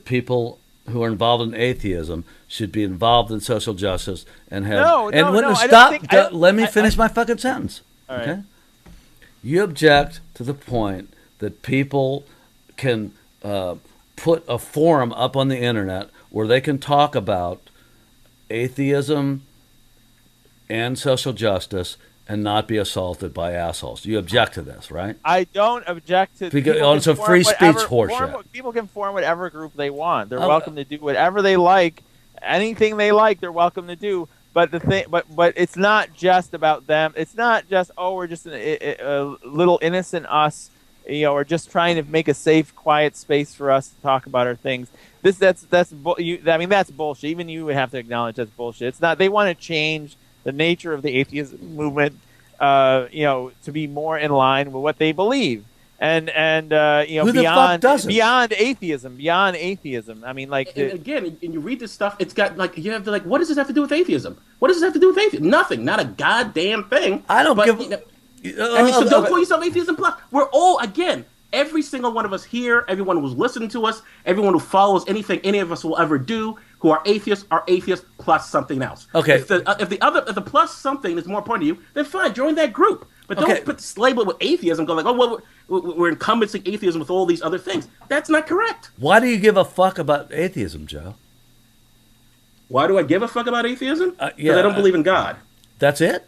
people who are involved in atheism should be involved in social justice and have No, and no, when no. I don't stop think. I don't, let me finish my fucking sentence. all right. Okay, you object to the point that people can put a forum up on the internet where they can talk about atheism and social justice and not be assaulted by assholes. You object to this, right? I don't object to Because people on can some form free speech whatever- horseshit. People can form whatever group they want. They're Oh, welcome to do whatever they like. Anything they like, they're welcome to do. But the thing, but it's not just about them. It's not just we're just a little innocent us, or just trying to make a safe, quiet space for us to talk about our things. That's that's bullshit. Even you would have to acknowledge that's bullshit. It's not. They want to change the nature of the atheism movement, to be more in line with what they believe, and Who the fuck doesn't? beyond atheism. I mean, like and again, and you read this stuff, it's got you have to what does this have to do with atheism? What does this have to do with atheism? Nothing, not a goddamn thing. I don't give. So don't call yourself atheism plus. We're all every single one of us here, everyone who's listening to us, everyone who follows anything any of us will ever do, who are atheists plus something else. Okay. If the plus something is more important to you, then fine, join that group. But don't label it with atheism. Go we're encompassing atheism with all these other things. That's not correct. Why do you give a fuck about atheism, Joe? Why do I give a fuck about atheism? Because Yeah, I don't believe in God. That's it.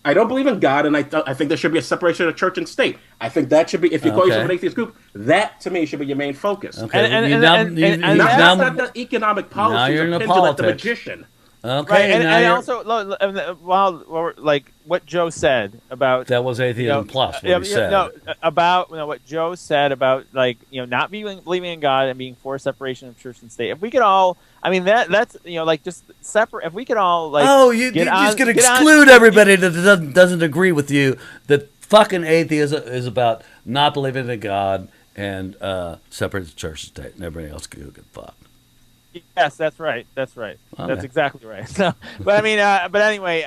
I don't believe in God, and I think there should be a separation of church and state. I think that should be, if you call yourself an atheist group, that to me should be your main focus. Okay. Not the economic policies. Now you're in or the pendulum like the politics. magician. Okay. right, and now also like what Joe said about that was atheism plus what he said. About what Joe said about not believing in God and being for separation of church and state. If we could all, I mean that's just separate. If we could all you're just gonna exclude everybody that doesn't agree with you. That fucking atheism is about not believing in God and separate the church and state, and everybody else can get fucked. Yes, that's right. That's right. Okay. That's exactly right. So, but I mean, but anyway,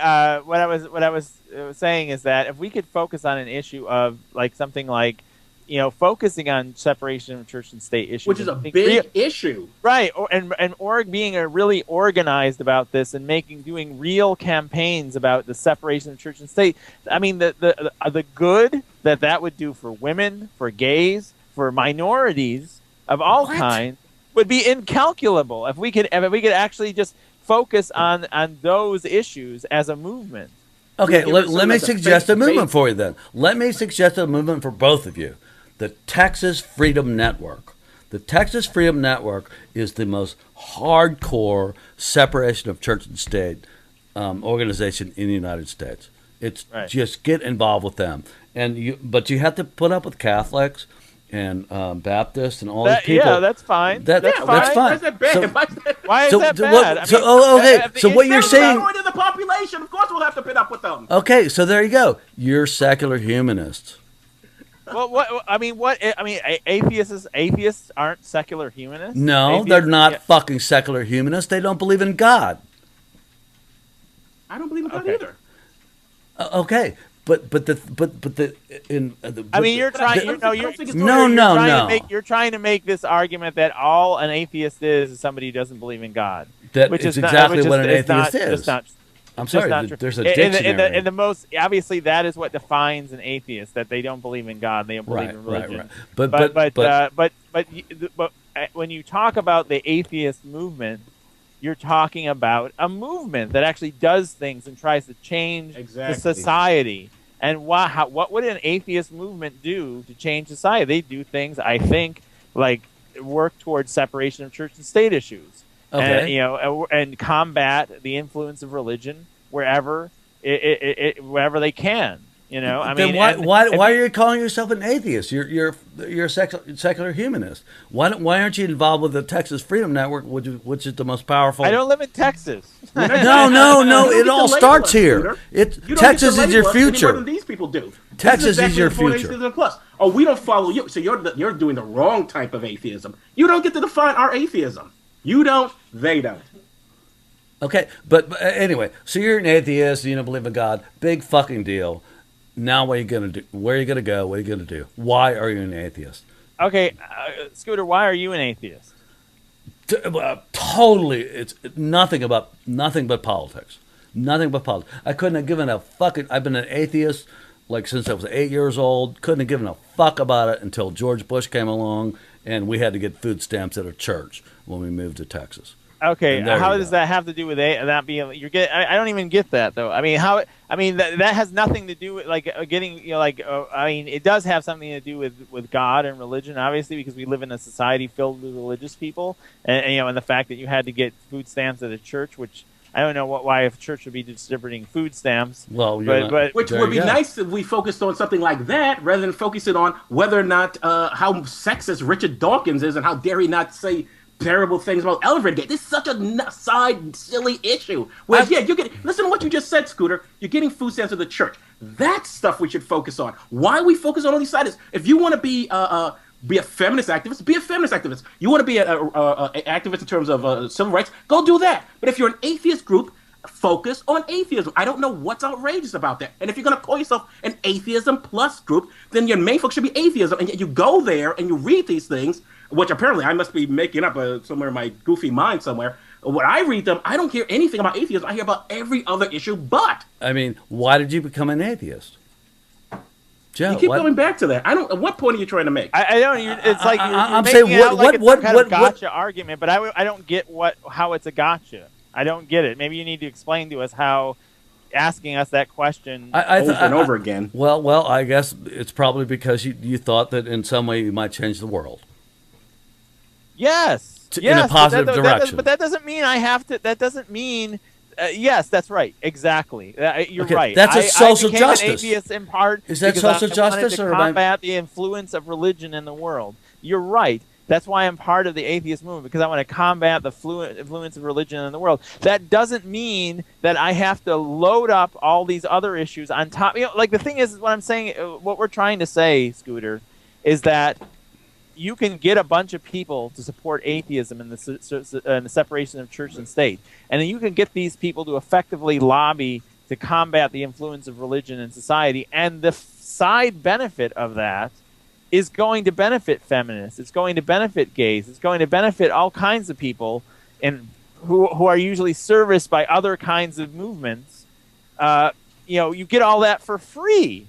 what I was saying is that if we could focus on an issue of something like, focusing on separation of church and state issues, which is a big issue, right? And being really organized about this and doing real campaigns about the separation of church and state. I mean, the good that would do for women, for gays, for minorities of all kinds would be incalculable if we could actually just focus on those issues as a movement. Okay, let me suggest a movement for you then. Let me suggest a movement for both of you. The Texas Freedom Network. The Texas Freedom Network is the most hardcore separation of church and state organization in the United States. It's just get involved with them, but you have to put up with Catholics and Baptists and all these people. Yeah, that's fine. That's fine. Why is that bad? Why is that bad? So what you're saying? Majority of the population, of course, we'll have to put up with them. Okay, so there you go. You're secular humanists. Well, atheists aren't secular humanists. No, they're not fucking secular humanists. They don't believe in God. I don't believe in God either. Okay. You're trying to make this argument that all an atheist is somebody who doesn't believe in God. Which is exactly what an atheist is. I'm sorry, there's a dictionary. And the most obviously that is what defines an atheist, that they don't believe in God, they don't believe in religion. Right. But when you talk about the atheist movement, you're talking about a movement that actually does things and tries to change the society. And what would an atheist movement do to change society? They do things, I think, like work towards separation of church and state issues, and combat the influence of religion wherever wherever they can. Why are you calling yourself an atheist? You're a secular humanist. Why aren't you involved with the Texas Freedom Network, which is the most powerful? I don't live in Texas. No. It all starts here. Texas is your future. More than these people do. Texas is your future. Plus. Oh, we don't follow you, so you're doing the wrong type of atheism. You don't get to define our atheism. You don't. They don't. Okay, but anyway, so you're an atheist. You don't believe in God. Big fucking deal. Now what are you going to do? Where are you going to go? What are you going to do? Why are you an atheist? Okay, Scooter, why are you an atheist? Totally, it's nothing but politics. Nothing but politics. I couldn't have given a fucking. I've been an atheist like since I was 8 years old. Couldn't have given a fuck about it until George Bush came along, and we had to get food stamps at a church when we moved to Texas. Okay, how does that have to do with that being? I don't even get that though. I mean, that has nothing to do with like getting. I mean, it does have something to do with God and religion, obviously, because we live in a society filled with religious people, and the fact that you had to get food stamps at a church, which I don't know why a church would be distributing food stamps. Well, which would be nice if we focused on something like that rather than focusing on whether or not how sexist Richard Dawkins is and how dare he not say terrible things about elevator gate. This is such a side, silly issue. Whereas, listen to what you just said, Scooter. You're getting food stamps at the church. That's stuff we should focus on. Why we focus on all these sides? If you want to be a feminist activist, be a feminist activist. You want to be an activist in terms of civil rights, go do that. But if you're an atheist group, focus on atheism. I don't know what's outrageous about that. And if you're going to call yourself an atheism plus group, then your main focus should be atheism. And yet you go there and you read these things, which apparently I must be making up somewhere in my goofy mind somewhere. When I read them, I don't hear anything about atheism. I hear about every other issue but. I mean, why did you become an atheist? Joe, you keep going back to that. I don't. At what point are you trying to make? I don't. It's like you're making saying it out like it's some kind of gotcha what argument, but I don't get how it's a gotcha. I don't get it. Maybe you need to explain to us how asking us that question over and over again. Well, I guess it's probably because you thought that in some way you might change the world. Yes, in a positive direction. But that doesn't mean I have to. That doesn't mean. Yes, that's right. Exactly. You're right. That's a social I justice. An atheist in part. Is that social justice, or combat the influence of religion in the world? You're right. That's why I'm part of the atheist movement, because I want to combat the influence of religion in the world. That doesn't mean that I have to load up all these other issues on top. Like the thing is what I'm saying, what we're trying to say, Scooter, is that you can get a bunch of people to support atheism and the separation of church and state. And then you can get these people to effectively lobby to combat the influence of religion in society. And the side benefit of that is going to benefit feminists. It's going to benefit gays. It's going to benefit all kinds of people and who are usually serviced by other kinds of movements. You get all that for free.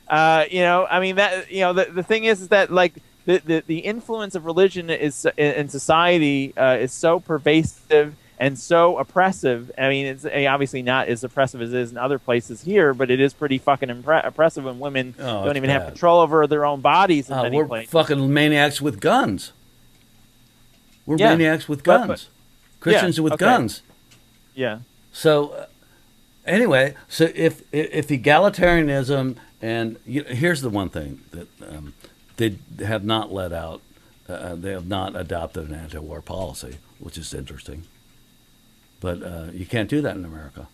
I mean, that the thing is that like the influence of religion is in society is so pervasive and so oppressive. I mean, it's obviously not as oppressive as it is in other places here, but it is pretty fucking oppressive when women don't even have control over their own bodies in many places. We're fucking maniacs with guns. We're maniacs with guns. Christians with guns. Yeah. So anyway, so if egalitarianism and here's the one thing that they have not let out, they have not adopted an anti-war policy, which is interesting. But you can't do that in America.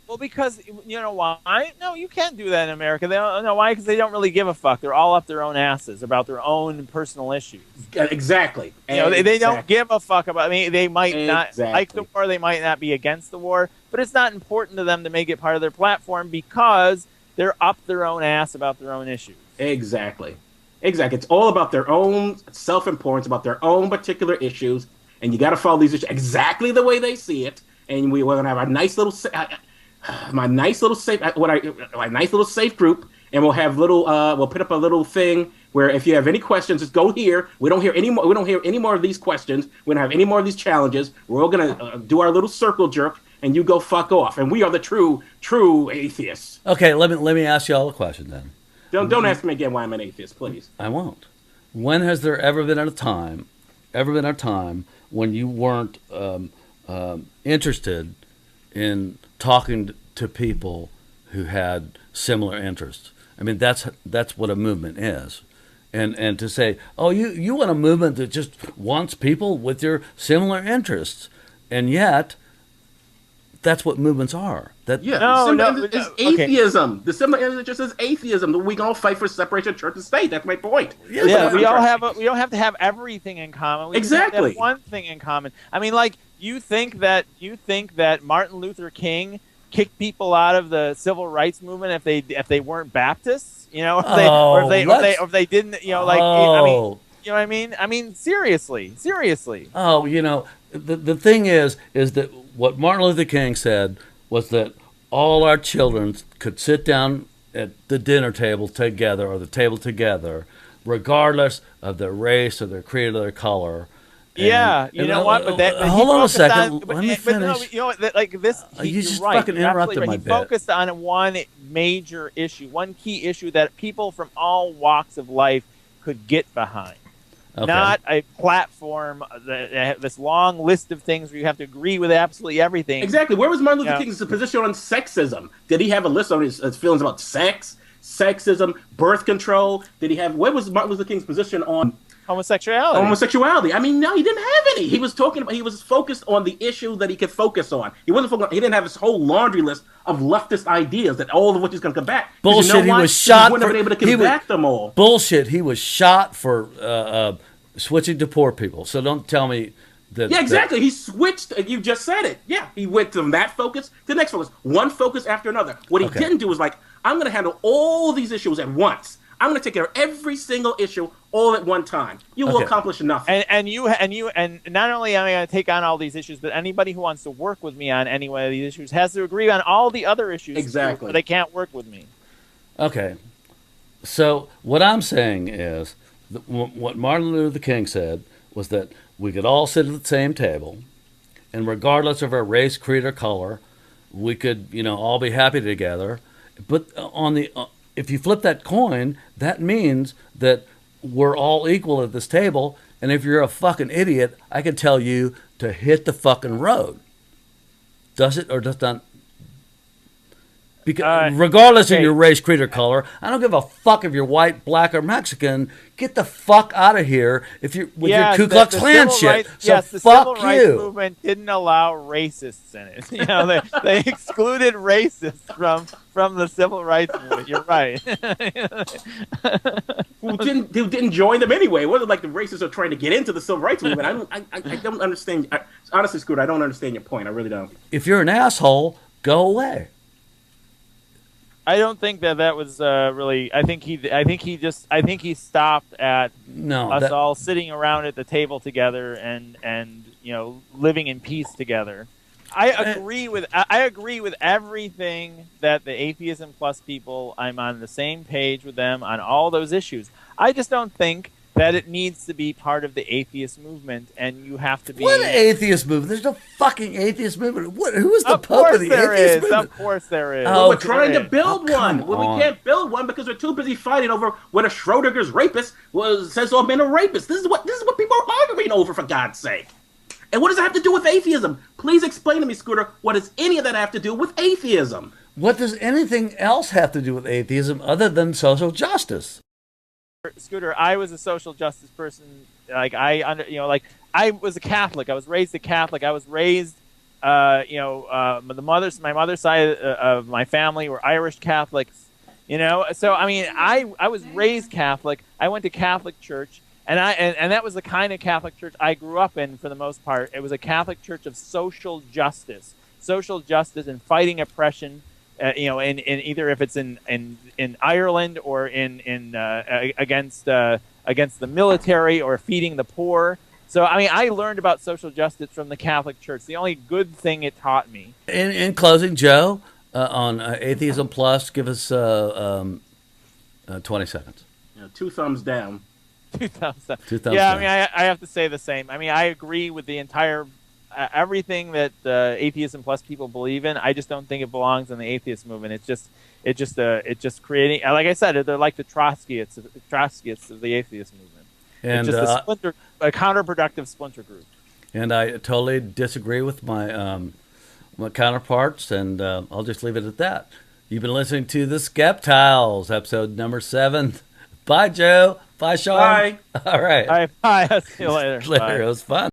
Well, because you know why? No, you can't do that in America. They don't know why, because they don't really give a fuck. They're all up their own asses about their own personal issues. Exactly. They don't give a fuck about. I mean, they might not like the war. They might not be against the war, but it's not important to them to make it part of their platform because they're up their own ass about their own issues. Exactly. It's all about their own self-importance, about their own particular issues, and you got to follow these issues exactly the way they see it. And we're gonna have our nice little, my nice little safe group, and we'll have we'll put up a little thing where if you have any questions, just go here. We don't hear any more. We don't hear any more of these questions. We don't have any more of these challenges. We're all gonna do our little circle jerk, and you go fuck off. And we are the true atheists. Okay, let me ask you all a question then. Don't ask me again why I'm an atheist, please. I won't. When has there ever been a time when you weren't interested in talking to people who had similar interests? I mean, that's what a movement is. And to say, oh, you want a movement that just wants people with your similar interests, and yet that's what movements are. It's atheism. Okay. The symbol just says atheism. We can all fight for separation of church and state. That's my point. We don't have to have everything in common. We just have to have one thing in common. I mean, like you think that Martin Luther King kicked people out of the civil rights movement if they weren't Baptists, or if they didn't, I mean, You know what I mean? I mean, seriously. Oh, the thing is that what Martin Luther King said was that all our children could sit down at the dinner table together or the table together, regardless of their race or their creed or their color. Yeah, you know what? But hold on a second. Let me finish. No, you know what? Like this, You just you're right. fucking interrupted Right. my He bit. focused on one major issue, one key issue that people from all walks of life could get behind. Okay. Not a platform, this long list of things where you have to agree with absolutely everything. Exactly. Where was Martin Luther King's position on sexism? Did he have a list on his feelings about sex, sexism, birth control? Where was Martin Luther King's position on homosexuality? I mean, no, he didn't have any. He was focused on the issue that he could focus on. He wasn't focused. He didn't have this whole laundry list of leftist ideas that all of which he's going to combat. Bullshit. He was shot. He wouldn't have been able to combat them all. Bullshit. He was shot for switching to poor people. So don't tell me that. Yeah, exactly. He switched. You just said it. Yeah, he went from that focus to the next focus. One focus after another. What he didn't do was like, I'm going to handle all these issues at once. I'm going to take care of every single issue all at one time. You will accomplish nothing. And not only am I going to take on all these issues, but anybody who wants to work with me on any one of these issues has to agree on all the other issues. Exactly. Or they can't work with me. Okay. So what I'm saying is, what Martin Luther King said was that we could all sit at the same table, and regardless of our race, creed, or color, we could, all be happy together. But if you flip that coin, that means that we're all equal at this table. And if you're a fucking idiot, I can tell you to hit the fucking road. Does it or does not? Because regardless of your race, creed, or color, I don't give a fuck if you're white, black, or Mexican. Get the fuck out of here if you're with your Ku Klux Klan shit. The fuck civil rights movement didn't allow racists in it. They excluded racists from the civil rights movement. You're right. Who didn't join them anyway? It wasn't like the racists are trying to get into the civil rights movement. I don't understand. Honestly, Scooter, I don't understand your point. I really don't. If you're an asshole, go away. I don't think that was really. I think he stopped at us all sitting around at the table together and living in peace together. I agree with everything that the Atheism Plus people. I'm on the same page with them on all those issues. I just don't think that it needs to be part of the atheist movement, and you have to be. What atheist movement? There's no fucking atheist movement. Who is the pope of the atheist movement? Of course there is. Well, we're trying to build one. Well, we can't build one because we're too busy fighting over whether Schrodinger's rapist says all men are rapists. This is what people are arguing over, for God's sake. And what does it have to do with atheism? Please explain to me, Scooter, what does any of that have to do with atheism? What does anything else have to do with atheism other than social justice? Scooter, I was a social justice person. I was a Catholic. I was raised a Catholic. I was raised, my mother's side of my family were Irish Catholics. So I mean, I was raised Catholic. I went to Catholic church, and that was the kind of Catholic church I grew up in for the most part. It was a Catholic church of social justice and fighting oppression. In either if it's in Ireland or against the military or feeding the poor. So I mean, I learned about social justice from the Catholic Church. The only good thing it taught me. In closing, Joe, on Atheism Plus, give us 20 seconds. 2 thumbs down. 2 thumbs down. 2 thumbs down. I mean, I have to say the same. I mean, I agree with the entire. Everything that Atheism Plus people believe in, I just don't think it belongs in the atheist movement. It's just creating, like I said, they're like the Trotskyists of the atheist movement. And it's just a counterproductive splinter group. And I totally disagree with my my counterparts, and I'll just leave it at that. You've been listening to the Skeptiles, episode number 7. Bye, Joe. Bye, Sean. Bye. All right. All right. Bye. I'll see you later. Later. It was fun.